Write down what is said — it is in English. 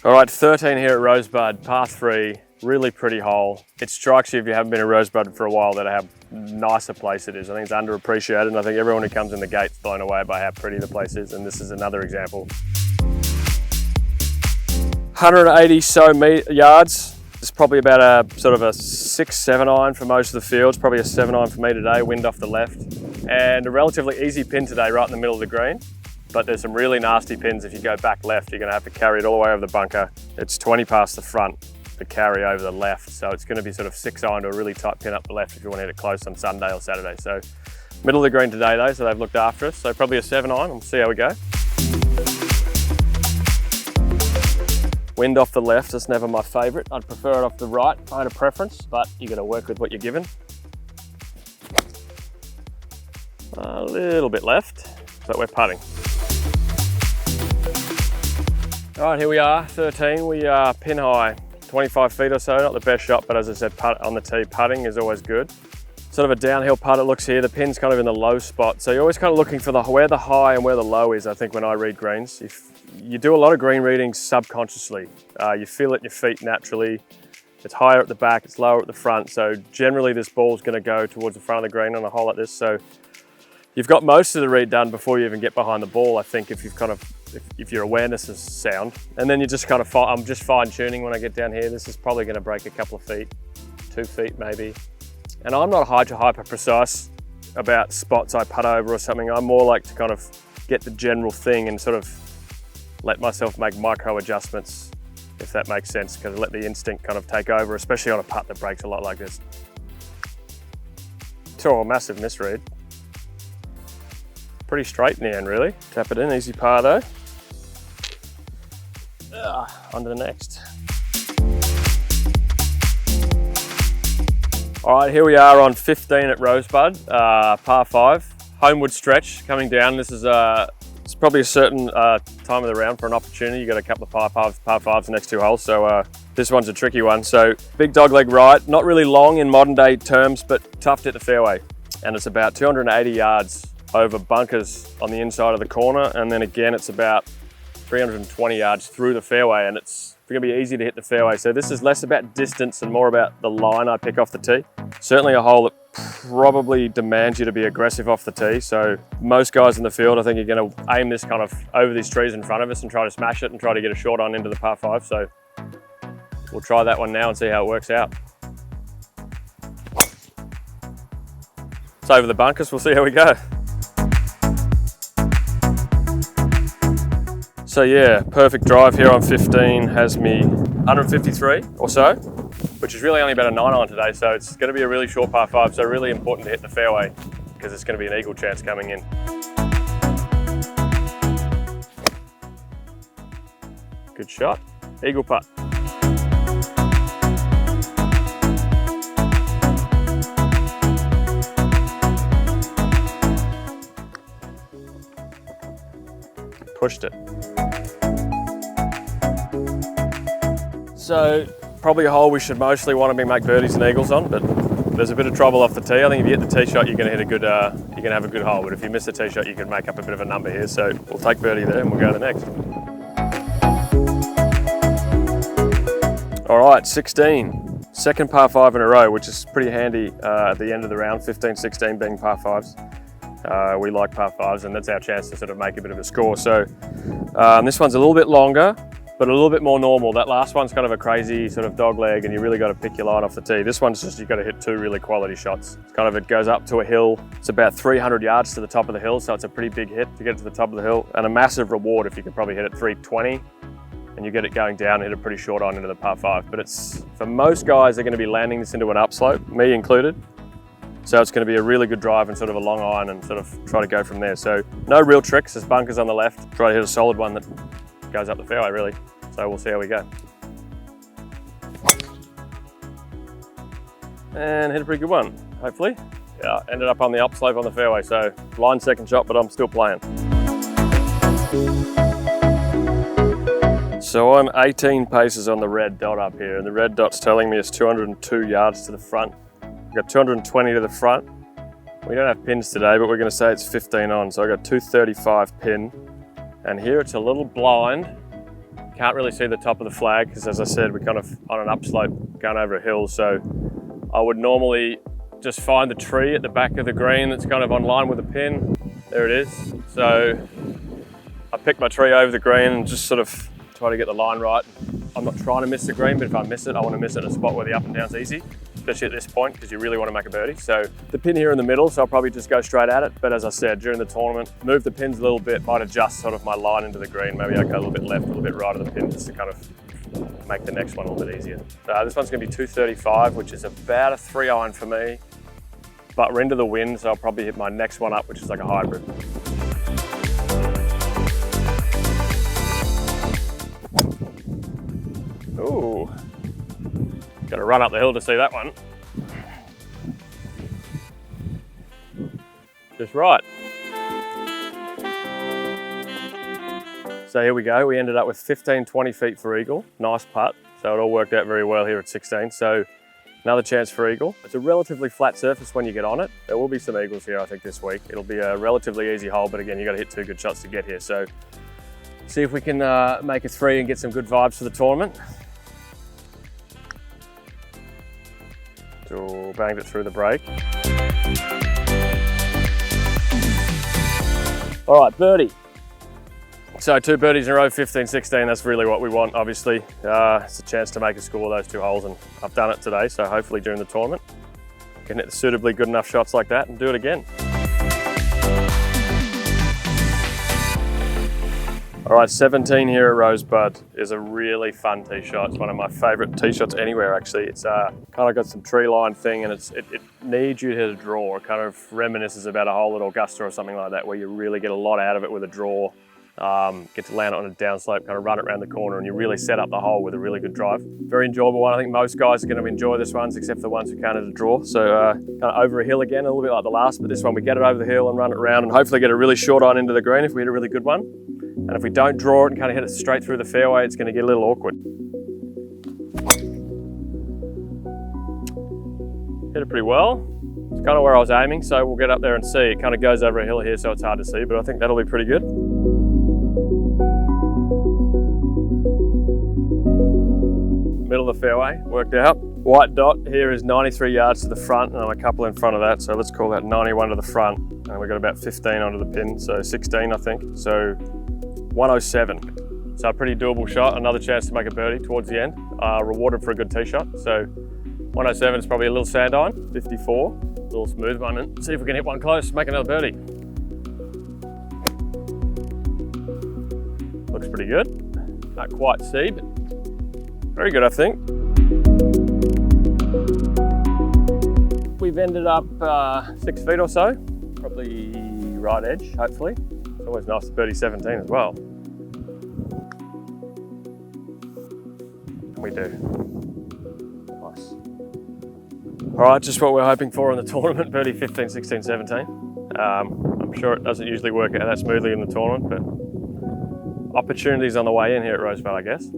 All right, 13 here at Rosebud, par 3, really pretty hole. It strikes you if you haven't been at Rosebud for a while that how nice a place it is. I think it's underappreciated, and I think everyone who comes in the gate's blown away by how pretty the place is, and this is another example. 180 so yards. It's probably about a sort of a 6-7 iron for most of the fields, probably a 7 iron for me today, wind off the left. And a relatively easy pin today right in the middle of the green. But there's some really nasty pins. If you go back left, you're gonna have to carry it all the way over the bunker. It's 20 past the front to carry over the left. So it's gonna be sort of 6 iron to a really tight pin up the left if you wanna hit it close on Sunday or Saturday. So middle of the green today though, so they've looked after us. So probably a 7 iron, we'll see how we go. Wind off the left is never my favorite. I'd prefer it off the right, I had a preference, but you gotta work with what you're given. A little bit left, but we're putting. All right, here we are, 13. We are pin high, 25 feet or so. Not the best shot, but as I said, putt on the tee, putting is always good. Sort of a downhill putt it looks here. The pin's kind of in the low spot. So you're always kind of looking for where the high and where the low is, I think, when I read greens. If you do a lot of green readings subconsciously. You feel it in your feet naturally. It's higher at the back, it's lower at the front. So generally this ball's gonna go towards the front of the green on a hole like this. So you've got most of the read done before you even get behind the ball, I think, if you've kind of, if your awareness is sound. And then you just kind of, I'm just fine tuning when I get down here. This is probably gonna break a couple of feet, 2 feet maybe. And I'm not hyper precise about spots I putt over or something. I'm more like to kind of get the general thing and sort of let myself make micro adjustments, if that makes sense, because I let the instinct kind of take over, especially on a putt that breaks a lot like this. Oh, massive misread. Pretty straight in the end, really. Tap it in, easy par though. On to the next. All right, here we are on 15 at Rosebud, par 5. Homeward stretch coming down. This is it's probably a certain time of the round for an opportunity. You got a couple of par 5s the next 2 holes, so this one's a tricky one. So big dog leg right, not really long in modern day terms, but tough to hit the fairway. And it's about 280 yards over bunkers on the inside of the corner, and then again it's about 320 yards through the fairway, and it's gonna be easy to hit the fairway. So this is less about distance and more about the line I pick off the tee. Certainly a hole that probably demands you to be aggressive off the tee. So most guys in the field, I think, are gonna aim this kind of over these trees in front of us and try to smash it and try to get a short on into the par 5. So we'll try that one now and see how it works out. It's over the bunkers, we'll see how we go. So yeah, perfect drive here on 15 has me 153 or so, which is really only about a 9 iron today. So it's going to be a really short par 5. So really important to hit the fairway because it's going to be an eagle chance coming in. Good shot, eagle putt. Pushed it. So probably a hole we should mostly want to make birdies and eagles on, but there's a bit of trouble off the tee. I think if you hit the tee shot, you're going to hit a good, you're going to have a good hole. But if you miss the tee shot, you can make up a bit of a number here. So we'll take birdie there and we'll go to the next. All right, 16, second par 5 in a row, which is pretty handy at the end of the round. 15, 16 being par 5s. We like par 5s, and that's our chance to sort of make a bit of a score. So this one's a little bit longer, but a little bit more normal. That last one's kind of a crazy sort of dog leg, and you really got to pick your line off the tee. This one's just, you've got to hit 2 really quality shots. It's kind of, it goes up to a hill. It's about 300 yards to the top of the hill, so it's a pretty big hit to get to the top of the hill, and a massive reward if you could probably hit it 320, and you get it going down and hit a pretty short on into the par 5. But it's, for most guys, they're going to be landing this into an upslope, me included. So it's going to be a really good drive and sort of a long iron and sort of try to go from there. So no real tricks, there's bunkers on the left. Try to hit a solid one that goes up the fairway really. So we'll see how we go. And hit a pretty good one, hopefully. Yeah, ended up on the upslope on the fairway. So line second shot, but I'm still playing. So I'm 18 paces on the red dot up here, and the red dot's telling me it's 202 yards to the front. We've got 220 to the front. We don't have pins today, but we're going to say it's 15 on. So I got 235 pin. And here it's a little blind. Can't really see the top of the flag because, as I said, we're kind of on an upslope going over a hill. So I would normally just find the tree at the back of the green that's kind of on line with the pin. There it is. So I pick my tree over the green and just sort of try to get the line right. I'm not trying to miss the green, but if I miss it, I want to miss it in a spot where the up and down's easy, especially at this point, because you really want to make a birdie. So the pin here in the middle, so I'll probably just go straight at it. But as I said, during the tournament, move the pins a little bit, might adjust sort of my line into the green. Maybe I go a little bit left, a little bit right of the pin, just to kind of make the next one a little bit easier. So this one's going to be 235, which is about a 3-iron for me. But we're into the wind, so I'll probably hit my next one up, which is like a hybrid. Ooh, got to run up the hill to see that one. Just right. So here we go. We ended up with 15-20 feet for eagle. Nice putt. So it all worked out very well here at 16. So another chance for eagle. It's a relatively flat surface when you get on it. There will be some eagles here, I think, this week. It'll be a relatively easy hole, but again, you got to hit 2 good shots to get here. So see if we can make a 3 and get some good vibes for the tournament. So banged it through the break. All right, birdie. So 2 birdies in a row, 15, 16, that's really what we want, obviously. It's a chance to make a score those 2 holes, and I've done it today, so hopefully during the tournament, can hit suitably good enough shots like that and do it again. All right, 17 here at Rosebud is a really fun tee shot. It's one of my favorite tee shots anywhere, actually. It's kind of got some tree line thing, and it needs you to hit a draw. It kind of reminisces about a hole at Augusta or something like that, where you really get a lot out of it with a draw. Get to land it on a downslope, kind of run it around the corner, and you really set up the hole with a really good drive. Very enjoyable one. I think most guys are going to enjoy this one, except for the ones who can't hit a draw. So kind of over a hill again, a little bit like the last, but this one we get it over the hill and run it around and hopefully get a really short iron into the green if we hit a really good one. And if we don't draw it and kind of hit it straight through the fairway, it's going to get a little awkward. Hit it pretty well. It's kind of where I was aiming, so we'll get up there and see. It kind of goes over a hill here, so it's hard to see, but I think that'll be pretty good. Middle of the fairway, worked out. White dot here is 93 yards to the front, and I'm a couple in front of that, so let's call that 91 to the front. And we've got about 15 onto the pin, so 16 I think. So 107. So a pretty doable shot, another chance to make a birdie towards the end. Rewarded for a good tee shot. So 107 is probably a little sand iron. 54, a little smooth one, and see if we can hit one close, make another birdie. Looks pretty good. Not quite C, but very good, I think. We've ended up 6 feet or so, probably right edge, hopefully. It's always nice to birdie 17 as well. We do. Nice. All right, just what we're hoping for in the tournament, birdie 15, 16, 17. I'm sure it doesn't usually work out that smoothly in the tournament, but opportunities on the way in here at Rosebud, I guess.